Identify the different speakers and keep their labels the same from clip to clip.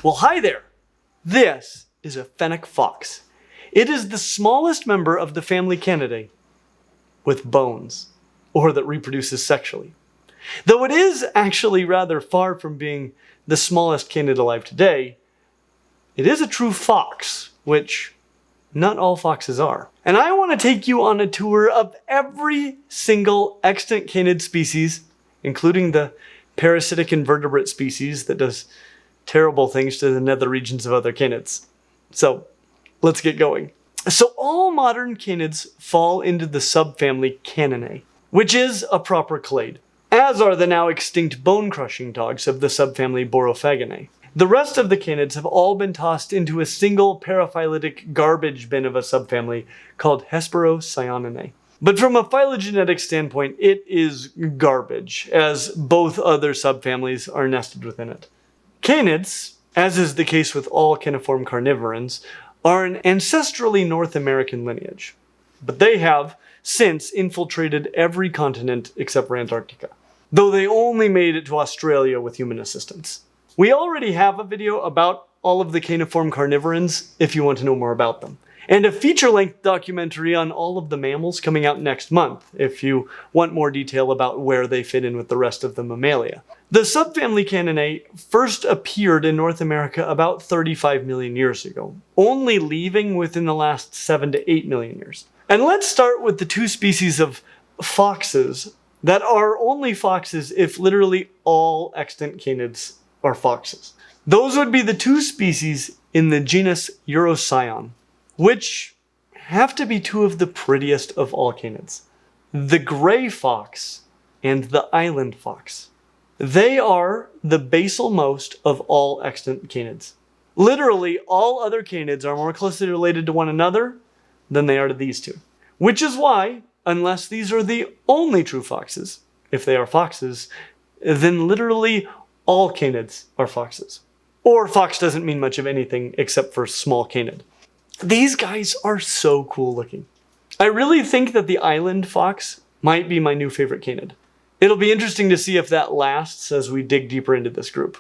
Speaker 1: Well, hi there. This is a fennec fox. It is the smallest member of the family Canidae with bones, or that reproduces sexually. Though it is actually rather far from being the smallest canid alive today, it is a true fox, which not all foxes are. And I want to take you on a tour of every single extant canid species, including the parasitic invertebrate species that does terrible things to the nether regions of other canids. So, let's get going. So all modern canids fall into the subfamily Caninae, which is a proper clade, as are the now extinct bone-crushing dogs of the subfamily Borophaginae. The rest of the canids have all been tossed into a single paraphyletic garbage bin of a subfamily called Hesperocyaninae. But from a phylogenetic standpoint, it is garbage, as both other subfamilies are nested within it. Canids, as is the case with all caniform carnivorans, are an ancestrally North American lineage, but they have since infiltrated every continent except for Antarctica, though they only made it to Australia with human assistance. We already have a video about all of the caniform carnivorans if you want to know more about them, and a feature-length documentary on all of the mammals coming out next month if you want more detail about where they fit in with the rest of the mammalia. The subfamily Caninae first appeared in North America about 35 million years ago, only leaving within the last 7 to 8 million years. And let's start with the two species of foxes that are only foxes if literally all extant canids are foxes. Those would be the two species in the genus Urocyon, which have to be two of the prettiest of all canids. The gray fox and the island fox. They are the basal-most of all extant canids. Literally, all other canids are more closely related to one another than they are to these two. Which is why, unless these are the only true foxes, if they are foxes, then literally all canids are foxes. Or fox doesn't mean much of anything except for small canid. These guys are so cool looking. I really think that the island fox might be my new favorite canid. It'll be interesting to see if that lasts as we dig deeper into this group.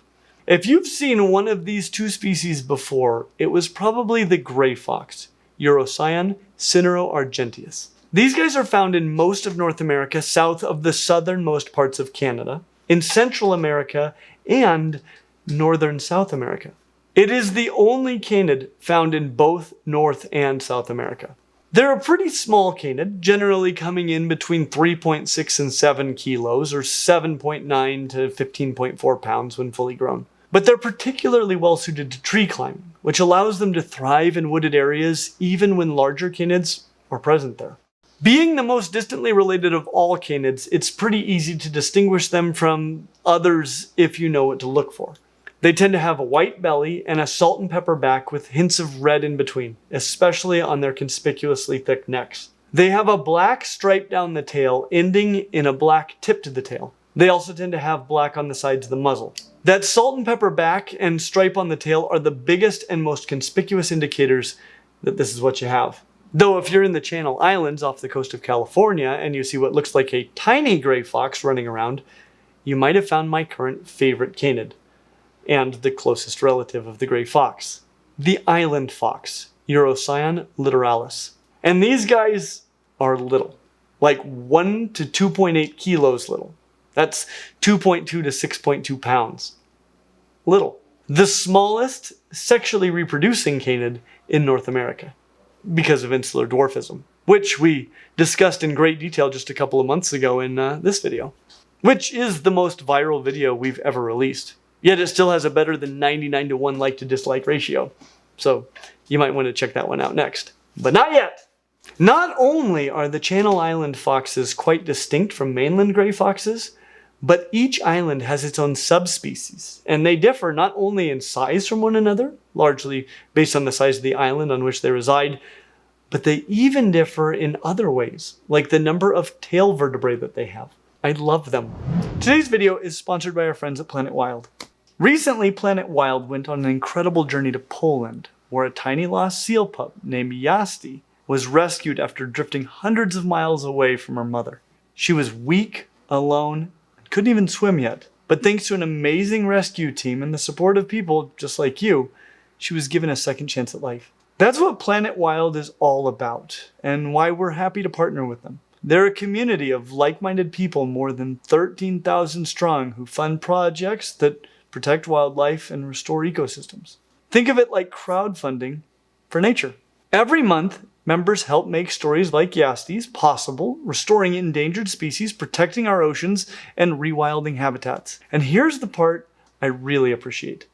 Speaker 1: If you've seen one of these two species before, it was probably the gray fox, Urocyon cineroargenteus. These guys are found in most of North America south of the southernmost parts of Canada, in Central America, and northern South America. It is the only canid found in both North and South America. They're a pretty small canid, generally coming in between 3.6 and 7 kilos, or 7.9 to 15.4 pounds when fully grown. But they're particularly well suited to tree climbing, which allows them to thrive in wooded areas even when larger canids are present there. Being the most distantly related of all canids, it's pretty easy to distinguish them from others if you know what to look for. They tend to have a white belly and a salt and pepper back with hints of red in between, especially on their conspicuously thick necks. They have a black stripe down the tail, ending in a black tip to the tail. They also tend to have black on the sides of the muzzle. That salt and pepper back and stripe on the tail are the biggest and most conspicuous indicators that this is what you have. Though if you're in the Channel Islands off the coast of California and you see what looks like a tiny gray fox running around, you might have found my current favorite canid, and the closest relative of the gray fox, the island fox, Urocyon littoralis. And these guys are little, like 1 to 2.8 kilos little. That's 2.2 to 6.2 pounds. Little. The smallest sexually reproducing canid in North America, because of insular dwarfism, which we discussed in great detail just a couple of months ago in this video, which is the most viral video we've ever released. Yet it still has a better than 99 to 1 like to dislike ratio. So you might want to check that one out next. But not yet! Not only are the Channel Island foxes quite distinct from mainland gray foxes, but each island has its own subspecies, and they differ not only in size from one another, largely based on the size of the island on which they reside, but they even differ in other ways, like the number of tail vertebrae that they have. I love them. Today's video is sponsored by our friends at Planet Wild. Recently, Planet Wild went on an incredible journey to Poland, where a tiny lost seal pup named Yasti was rescued after drifting hundreds of miles away from her mother. She was weak, alone, and couldn't even swim yet, But thanks to an amazing rescue team and the support of people just like you, she was given a second chance at life. That's what Planet Wild is all about, and why we're happy to partner with them. They're a community of like-minded people more than 13,000 strong who fund projects that protect wildlife and restore ecosystems. Think of it like crowdfunding for nature. Every month, members help make stories like Yasty's possible, restoring endangered species, protecting our oceans, and rewilding habitats. And here's the part I really appreciate.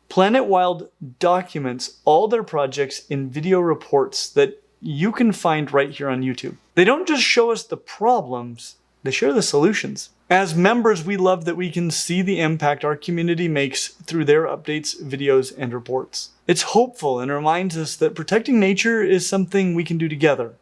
Speaker 1: Planet Wild documents all their projects in video reports that you can find right here on YouTube. They don't just show us the problems, they share the solutions. As members, we love that we can see the impact our community makes through their updates, videos, and reports. It's hopeful and reminds us that protecting nature is something we can do together,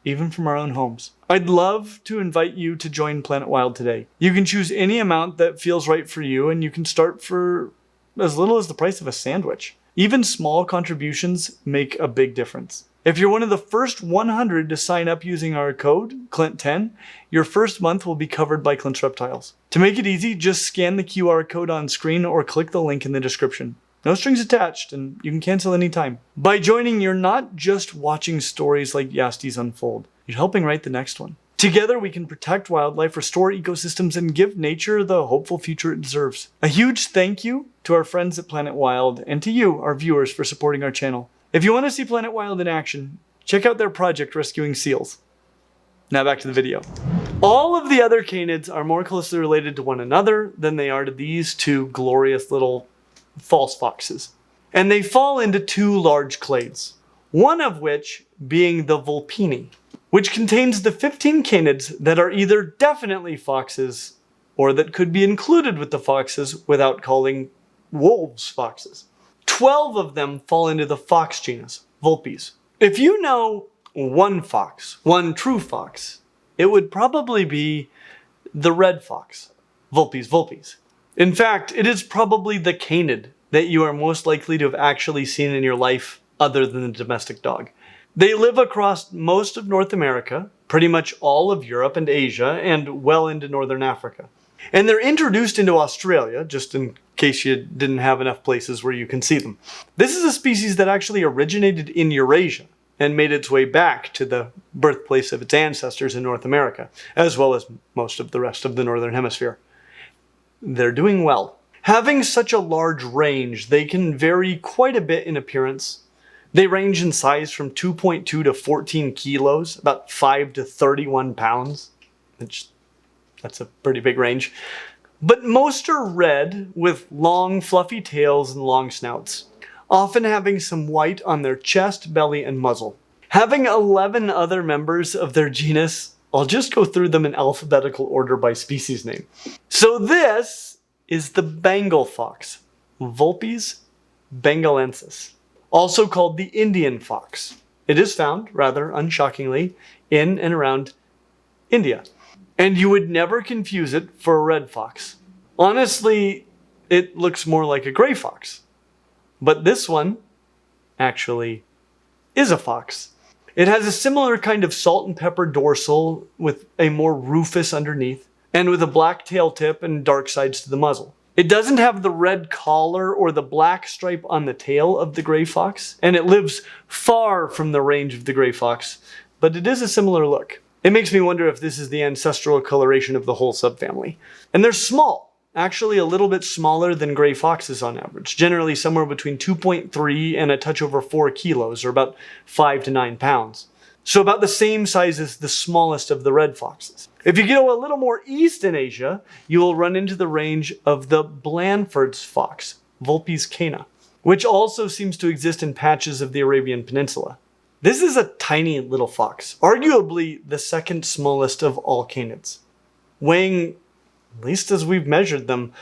Speaker 1: even from our own homes. I'd love to invite you to join Planet Wild today. You can choose any amount that feels right for you, and you can start for as little as the price of a sandwich. Even small contributions make a big difference. If you're one of the first 100 to sign up using our code, Clint10, your first month will be covered by Clint's Reptiles. To make it easy, just scan the QR code on screen or click the link in the description. No strings attached, and you can cancel anytime. By joining, you're not just watching stories like Yasty's unfold. You're helping write the next one. Together, we can protect wildlife, restore ecosystems, and give nature the hopeful future it deserves. A huge thank you to our friends at Planet Wild and to you, our viewers, for supporting our channel. If you want to see Planet Wild in action, check out their project rescuing seals. Now back to the video. All of the other canids are more closely related to one another than they are to these two glorious little false foxes. And they fall into two large clades, one of which being the Vulpini, which contains the 15 canids that are either definitely foxes or that could be included with the foxes without calling wolves foxes. 12 of them fall into the fox genus, Vulpes. If you know one fox, one true fox, it would probably be the red fox, Vulpes vulpes. In fact, it is probably the canid that you are most likely to have actually seen in your life other than the domestic dog. They live across most of North America, pretty much all of Europe and Asia, and well into Northern Africa. And they're introduced into Australia, just in case you didn't have enough places where you can see them. This is a species that actually originated in Eurasia and made its way back to the birthplace of its ancestors in North America, as well as most of the rest of the Northern Hemisphere. They're doing well. Having such a large range, they can vary quite a bit in appearance. They range in size from 2.2 to 14 kilos, about 5 to 31 pounds. That's a pretty big range. But most are red with long fluffy tails and long snouts, often having some white on their chest, belly, and muzzle. Having 11 other members of their genus, I'll just go through them in alphabetical order by species name. So this is the Bengal fox, Vulpes bengalensis, also called the Indian fox. It is found, rather unshockingly, in and around India. And you would never confuse it for a red fox. Honestly, it looks more like a gray fox. But this one actually is a fox. It has a similar kind of salt and pepper dorsal with a more rufous underneath, and with a black tail tip and dark sides to the muzzle. It doesn't have the red collar or the black stripe on the tail of the gray fox, and it lives far from the range of the gray fox, but it is a similar look. It makes me wonder if this is the ancestral coloration of the whole subfamily. And they're small, actually a little bit smaller than gray foxes on average, generally somewhere between 2.3 and a touch over 4 kilos, or about 5 to 9 pounds. So about the same size as the smallest of the red foxes. If you go a little more east in Asia, you will run into the range of the Blandford's fox, Vulpes cana, which also seems to exist in patches of the Arabian Peninsula. This is a tiny little fox, arguably the second smallest of all canids, weighing, at least as we've measured them,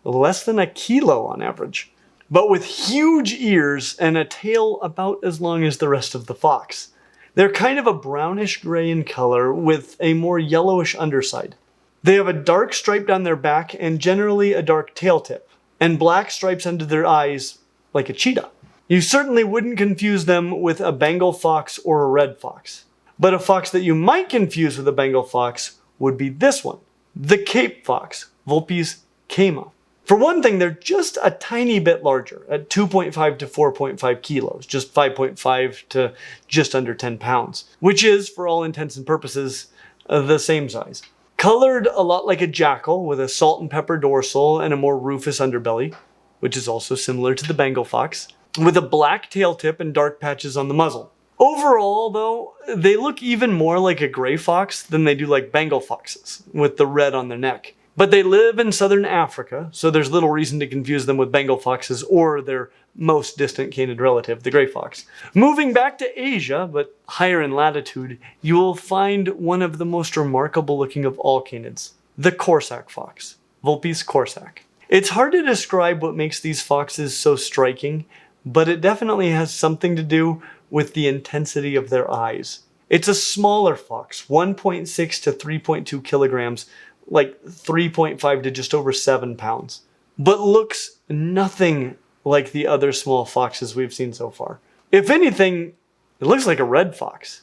Speaker 1: less than a kilo on average, but with huge ears and a tail about as long as the rest of the fox. They're kind of a brownish gray in color with a more yellowish underside. They have a dark stripe down their back and generally a dark tail tip, and black stripes under their eyes like a cheetah. You certainly wouldn't confuse them with a Bengal fox or a red fox. But a fox that you might confuse with a Bengal fox would be this one, the Cape fox, Vulpes cama. For one thing, they're just a tiny bit larger at 2.5 to 4.5 kilos, just 5.5 to just under 10 pounds, which is, for all intents and purposes, the same size. Colored a lot like a jackal with a salt and pepper dorsal and a more rufous underbelly, which is also similar to the Bengal fox, with a black tail tip and dark patches on the muzzle. Overall, though, they look even more like a gray fox than they do like Bengal foxes, with the red on their neck. But they live in southern Africa, so there's little reason to confuse them with Bengal foxes or their most distant canid relative, the gray fox. Moving back to Asia, but higher in latitude, you will find one of the most remarkable looking of all canids, the Corsac fox, Vulpes corsac. It's hard to describe what makes these foxes so striking, but it definitely has something to do with the intensity of their eyes. It's a smaller fox, 1.6 to 3.2 kilograms, like 3.5 to just over 7 pounds, but looks nothing like the other small foxes we've seen so far. If anything, it looks like a red fox,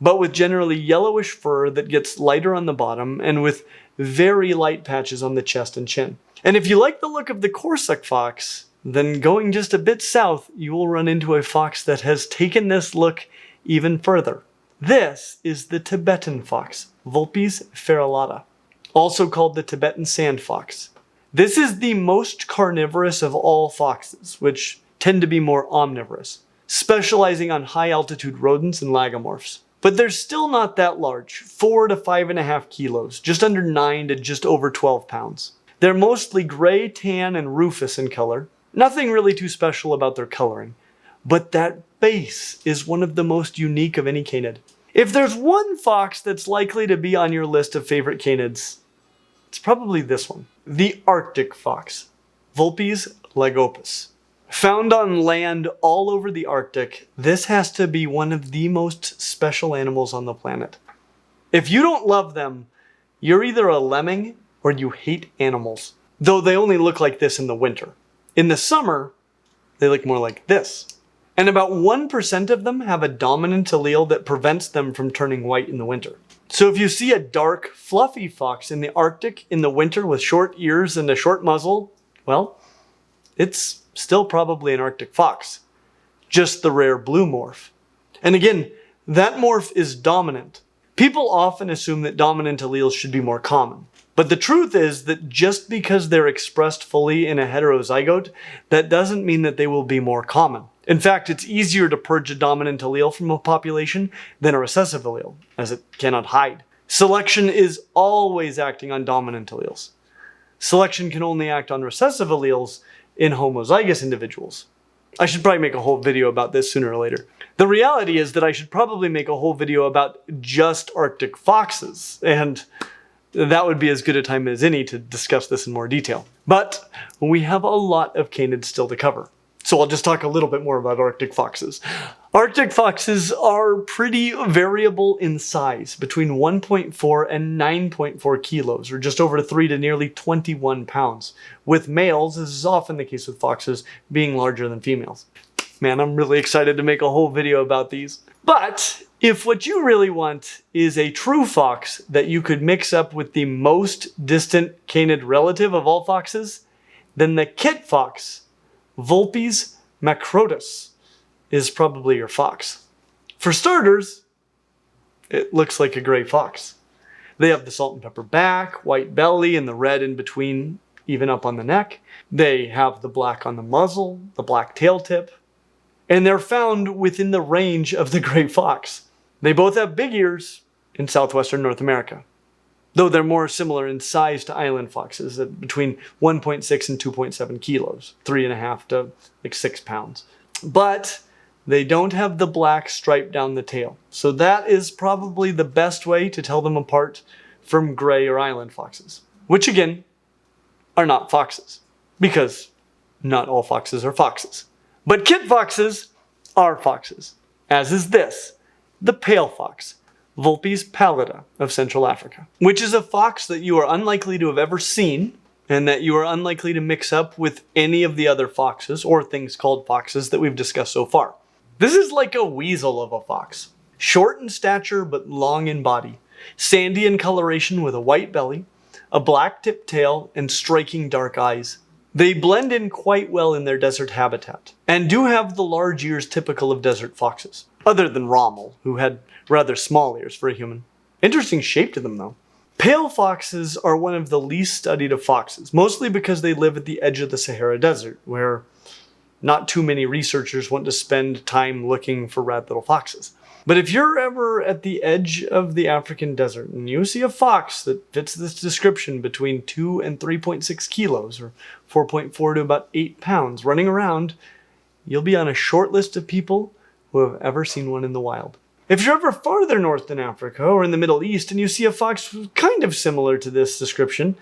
Speaker 1: but with generally yellowish fur that gets lighter on the bottom and with very light patches on the chest and chin. And if you like the look of the Corsac fox, then going just a bit south, you will run into a fox that has taken this look even further. This is the Tibetan fox, Vulpes ferulata, also called the Tibetan sand fox. This is the most carnivorous of all foxes, which tend to be more omnivorous, specializing on high altitude rodents and lagomorphs. But they're still not that large, 4 to 5.5 kilos, just under 9 to just over 12 pounds. They're mostly gray, tan, and rufous in color. Nothing really too special about their coloring, but that base is one of the most unique of any canid. If there's one fox that's likely to be on your list of favorite canids, it's probably this one, the Arctic fox, Vulpes legopus. Found on land all over the Arctic, this has to be one of the most special animals on the planet. If you don't love them, you're either a lemming or you hate animals, though they only look like this in the winter. In the summer, they look more like this. And about 1% of them have a dominant allele that prevents them from turning white in the winter. So if you see a dark, fluffy fox in the Arctic in the winter with short ears and a short muzzle, well, it's still probably an Arctic fox. Just the rare blue morph. And again, that morph is dominant. People often assume that dominant alleles should be more common. But the truth is that just because they're expressed fully in a heterozygote, that doesn't mean that they will be more common. In fact, it's easier to purge a dominant allele from a population than a recessive allele, as it cannot hide. Selection is always acting on dominant alleles. Selection can only act on recessive alleles in homozygous individuals. I should probably make a whole video about this sooner or later. The reality is that I should probably make a whole video about just Arctic foxes, and that would be as good a time as any to discuss this in more detail. But we have a lot of canids still to cover. So I'll just talk a little bit more about Arctic foxes. Arctic foxes are pretty variable in size, between 1.4 and 9.4 kilos, or just over 3 to nearly 21 pounds, with males, as is often the case with foxes, being larger than females. Man, I'm really excited to make a whole video about these. But if what you really want is a true fox that you could mix up with the most distant canid relative of all foxes, then the kit fox, Vulpes macrotus, is probably your fox. For starters, it looks like a gray fox. They have the salt and pepper back, white belly, and the red in between, even up on the neck. They have the black on the muzzle, the black tail tip, and they're found within the range of the gray fox. They both have big ears in southwestern North America, though they're more similar in size to island foxes at between 1.6 and 2.7 kilos, 3.5 to like 6 pounds. But they don't have the black stripe down the tail. So that is probably the best way to tell them apart from gray or island foxes, which again, are not foxes, because not all foxes are foxes. But kit foxes are foxes, as is this, the pale fox, Vulpes pallida of Central Africa, which is a fox that you are unlikely to have ever seen and that you are unlikely to mix up with any of the other foxes or things called foxes that we've discussed so far. This is like a weasel of a fox, short in stature but long in body, sandy in coloration with a white belly, a black tipped tail, and striking dark eyes. They blend in quite well in their desert habitat, and do have the large ears typical of desert foxes, other than Rommel, who had rather small ears for a human. Interesting shape to them though. Pale foxes are one of the least studied of foxes, mostly because they live at the edge of the Sahara Desert, where not too many researchers want to spend time looking for rad little foxes. But if you're ever at the edge of the African desert and you see a fox that fits this description between 2 and 3.6 kilos, or 4.4 to about 8 pounds, running around, you'll be on a short list of people who have ever seen one in the wild. If you're ever farther north than Africa or in the Middle East and you see a fox kind of similar to this description,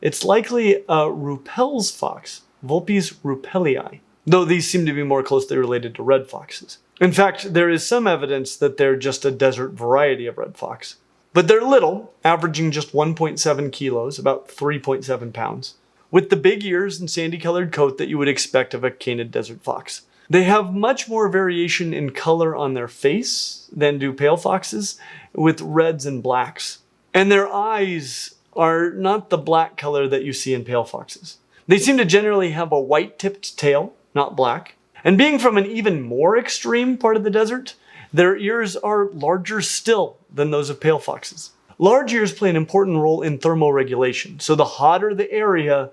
Speaker 1: it's likely a Reptiles fox, Vulpes rupellii, though these seem to be more closely related to red foxes. In fact, there is some evidence that they're just a desert variety of red fox. But they're little, averaging just 1.7 kilos, about 3.7 pounds, with the big ears and sandy-colored coat that you would expect of a canid desert fox. They have much more variation in color on their face than do pale foxes, with reds and blacks. And their eyes are not the black color that you see in pale foxes. They seem to generally have a white-tipped tail, not black. And being from an even more extreme part of the desert, their ears are larger still than those of pale foxes. Large ears play an important role in thermoregulation, so the hotter the area,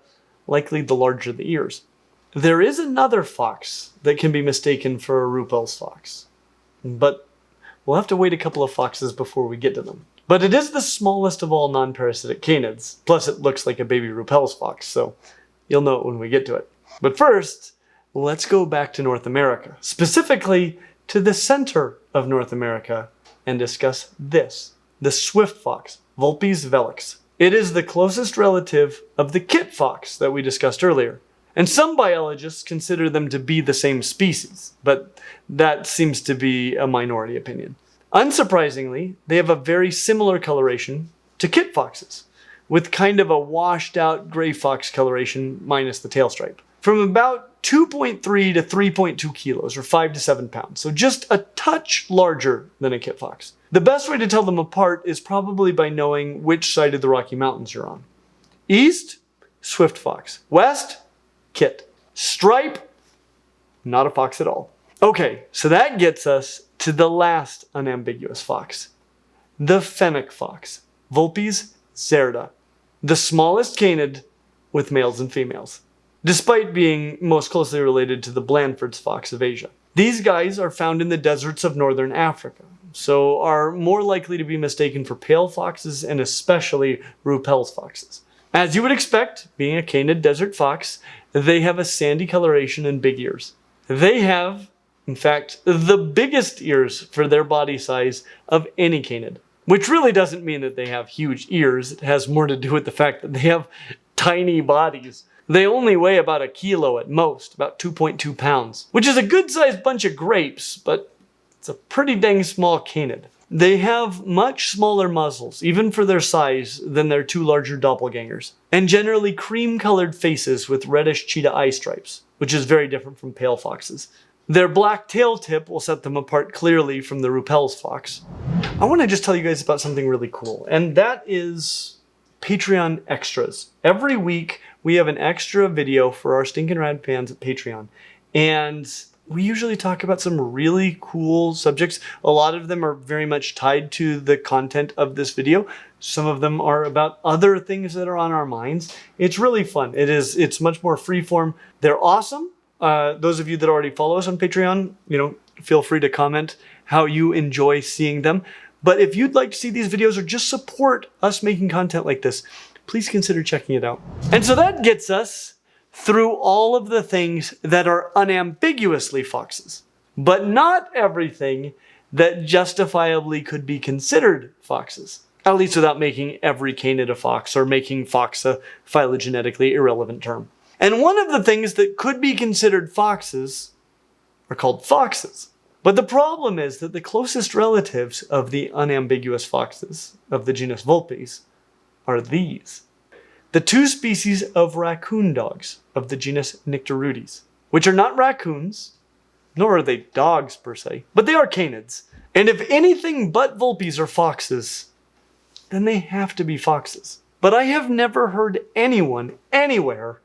Speaker 1: likely the larger the ears. There is another fox that can be mistaken for a Reptiles fox, but we'll have to wait a couple of foxes before we get to them. But it is the smallest of all non-parasitic canids, plus it looks like a baby Reptiles fox, so you'll know it when we get to it. But first, let's go back to North America, specifically to the center of North America, and discuss this, the swift fox, Vulpes velix. It is the closest relative of the kit fox that we discussed earlier. And some biologists consider them to be the same species, but that seems to be a minority opinion. Unsurprisingly, they have a very similar coloration to kit foxes, with kind of a washed out gray fox coloration minus the tail stripe. From about 2.3 to 3.2 kilos, or 5 to 7 pounds, so just a touch larger than a kit fox. The best way to tell them apart is probably by knowing which side of the Rocky Mountains you're on. East, swift fox. West, kit. Stripe, not a fox at all. Okay, so that gets us to the last unambiguous fox, the fennec fox, Vulpes zerda, the smallest canid with males and females, despite being most closely related to the Blandford's fox of Asia. These guys are found in the deserts of northern Africa, so are more likely to be mistaken for pale foxes and especially Reptiles foxes. As you would expect, being a canid desert fox, they have a sandy coloration and big ears. They have, in fact, the biggest ears for their body size of any canid, which really doesn't mean that they have huge ears. It has more to do with the fact that they have tiny bodies. They only weigh about a kilo at most, about 2.2 pounds, which is a good-sized bunch of grapes, but it's a pretty dang small canid. They have much smaller muzzles, even for their size, than their two larger doppelgangers, and generally cream-colored faces with reddish cheetah eye stripes, which is very different from pale foxes. Their black tail tip will set them apart clearly from the Reptiles fox. I want to just tell you guys about something really cool, and that is Patreon extras. Every week, we have an extra video for our Stinkin' Rad fans at Patreon, and we usually talk about some really cool subjects. A lot of them are very much tied to the content of this video. Some of them are about other things that are on our minds. It's really fun. It's much more freeform. They're awesome. Those of you that already follow us on Patreon, feel free to comment how you enjoy seeing them. But if you'd like to see these videos or just support us making content like this, please consider checking it out. And so that gets us through all of the things that are unambiguously foxes, but not everything that justifiably could be considered foxes, at least without making every canid a fox or making fox a phylogenetically irrelevant term. And one of the things that could be considered foxes are called foxes. But the problem is that the closest relatives of the unambiguous foxes of the genus Vulpes are these. The two species of raccoon dogs of the genus Nycterudes, which are not raccoons, nor are they dogs per se, but they are canids. And if anything but Vulpes are foxes, then they have to be foxes. But I have never heard anyone anywhere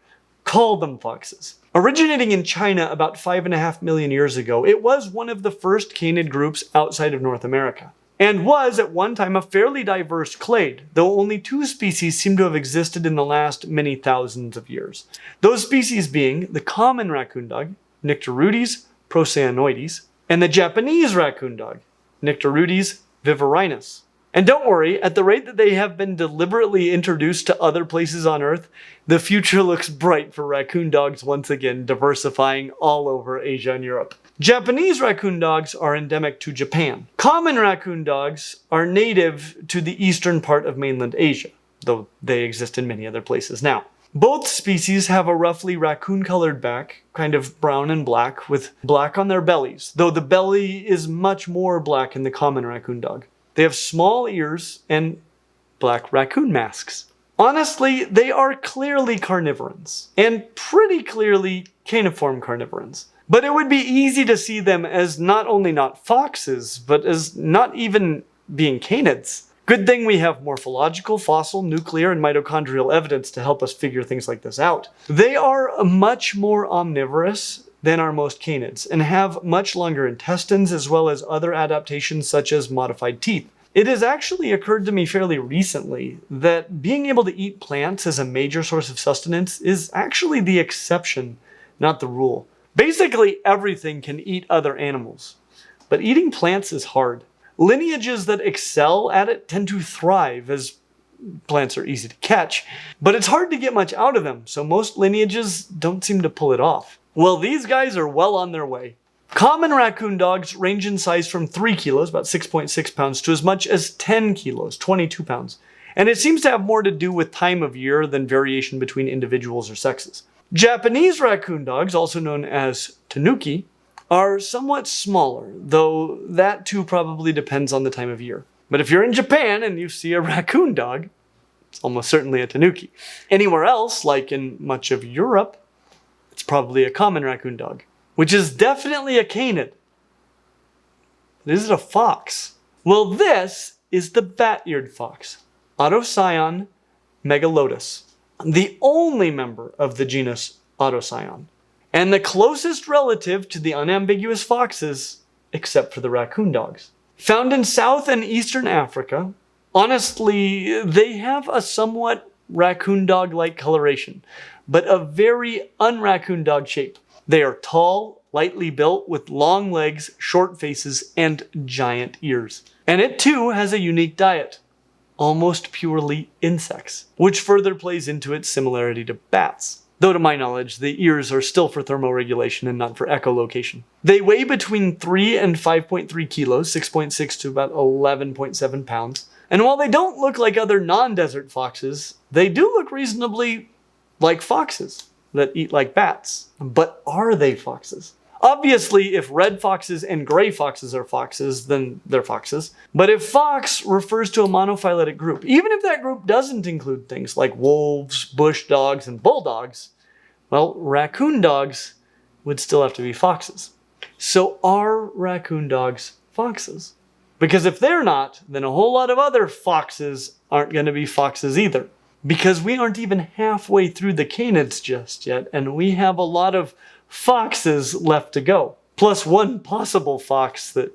Speaker 1: call them foxes. Originating in China about 5.5 million years ago, it was one of the first canid groups outside of North America, and was at one time a fairly diverse clade, though only 2 species seem to have existed in the last many thousands of years. Those species being the common raccoon dog, Nycterudes procyanoides, and the Japanese raccoon dog, Nycterudes viverrinus. And don't worry, at the rate that they have been deliberately introduced to other places on Earth, the future looks bright for raccoon dogs once again diversifying all over Asia and Europe. Japanese raccoon dogs are endemic to Japan. Common raccoon dogs are native to the eastern part of mainland Asia, though they exist in many other places now. Both species have a roughly raccoon-colored back, kind of brown and black, with black on their bellies, though the belly is much more black in the common raccoon dog. They have small ears and black raccoon masks. Honestly, they are clearly carnivorans, and pretty clearly caniform carnivorans. But it would be easy to see them as not only not foxes, but as not even being canids. Good thing we have morphological, fossil, nuclear, and mitochondrial evidence to help us figure things like this out. They are much more omnivorous than are most canids, and have much longer intestines as well as other adaptations such as modified teeth. It has actually occurred to me fairly recently that being able to eat plants as a major source of sustenance is actually the exception, not the rule. Basically everything can eat other animals, but eating plants is hard. Lineages that excel at it tend to thrive, as plants are easy to catch, but it's hard to get much out of them, so most lineages don't seem to pull it off. Well, these guys are well on their way. Common raccoon dogs range in size from 3 kilos, about 6.6 pounds, to as much as 10 kilos, 22 pounds. And it seems to have more to do with time of year than variation between individuals or sexes. Japanese raccoon dogs, also known as tanuki, are somewhat smaller, though that too probably depends on the time of year. But if you're in Japan and you see a raccoon dog, it's almost certainly a tanuki. Anywhere else, like in much of Europe, it's probably a common raccoon dog, which is definitely a canid. But is it a fox? Well, this is the bat-eared fox, Autoscion megalotus, the only member of the genus Autoscion, and the closest relative to the unambiguous foxes, except for the raccoon dogs. Found in South and Eastern Africa, honestly, they have a somewhat raccoon dog-like coloration, but a very un-raccoon dog shape. They are tall, lightly built, with long legs, short faces, and giant ears. And it too has a unique diet, almost purely insects, which further plays into its similarity to bats. Though to my knowledge, the ears are still for thermoregulation and not for echolocation. They weigh between 3 and 5.3 kilos, 6.6 to about 11.7 pounds. And while they don't look like other non-desert foxes, they do look reasonably like foxes that eat like bats. But are they foxes? Obviously, if red foxes and gray foxes are foxes, then they're foxes. But if fox refers to a monophyletic group, even if that group doesn't include things like wolves, bush dogs, and bulldogs, well, raccoon dogs would still have to be foxes. So are raccoon dogs foxes? Because if they're not, then a whole lot of other foxes aren't going to be foxes either. Because we aren't even halfway through the canids just yet, and we have a lot of foxes left to go. Plus one possible fox that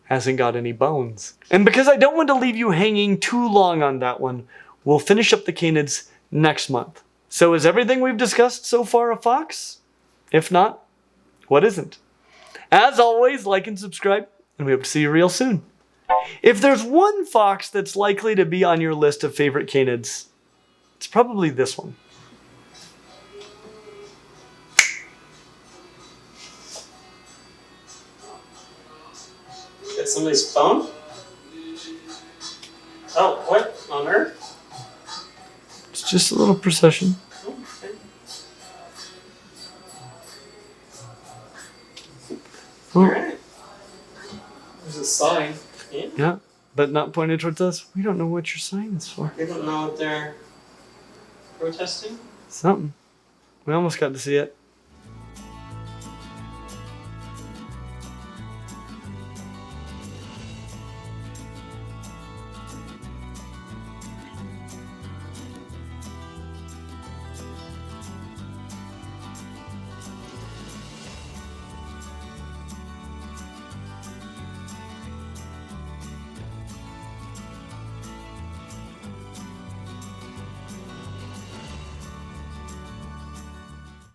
Speaker 1: hasn't got any bones. And because I don't want to leave you hanging too long on that one, we'll finish up the canids next month. So is everything we've discussed so far a fox? If not, what isn't? As always, like and subscribe, and we hope to see you real soon. If there's one fox that's likely to be on your list of favorite canids, it's probably this one.
Speaker 2: Got somebody's phone? Oh, what on earth?
Speaker 1: It's just a little procession.
Speaker 2: Oh, okay.
Speaker 1: Oh.
Speaker 2: Alright. There's a sign.
Speaker 1: Yeah, but not pointed towards us. We don't know what your sign is for.
Speaker 2: We don't know what they're protesting?
Speaker 1: Something. We almost got to see it.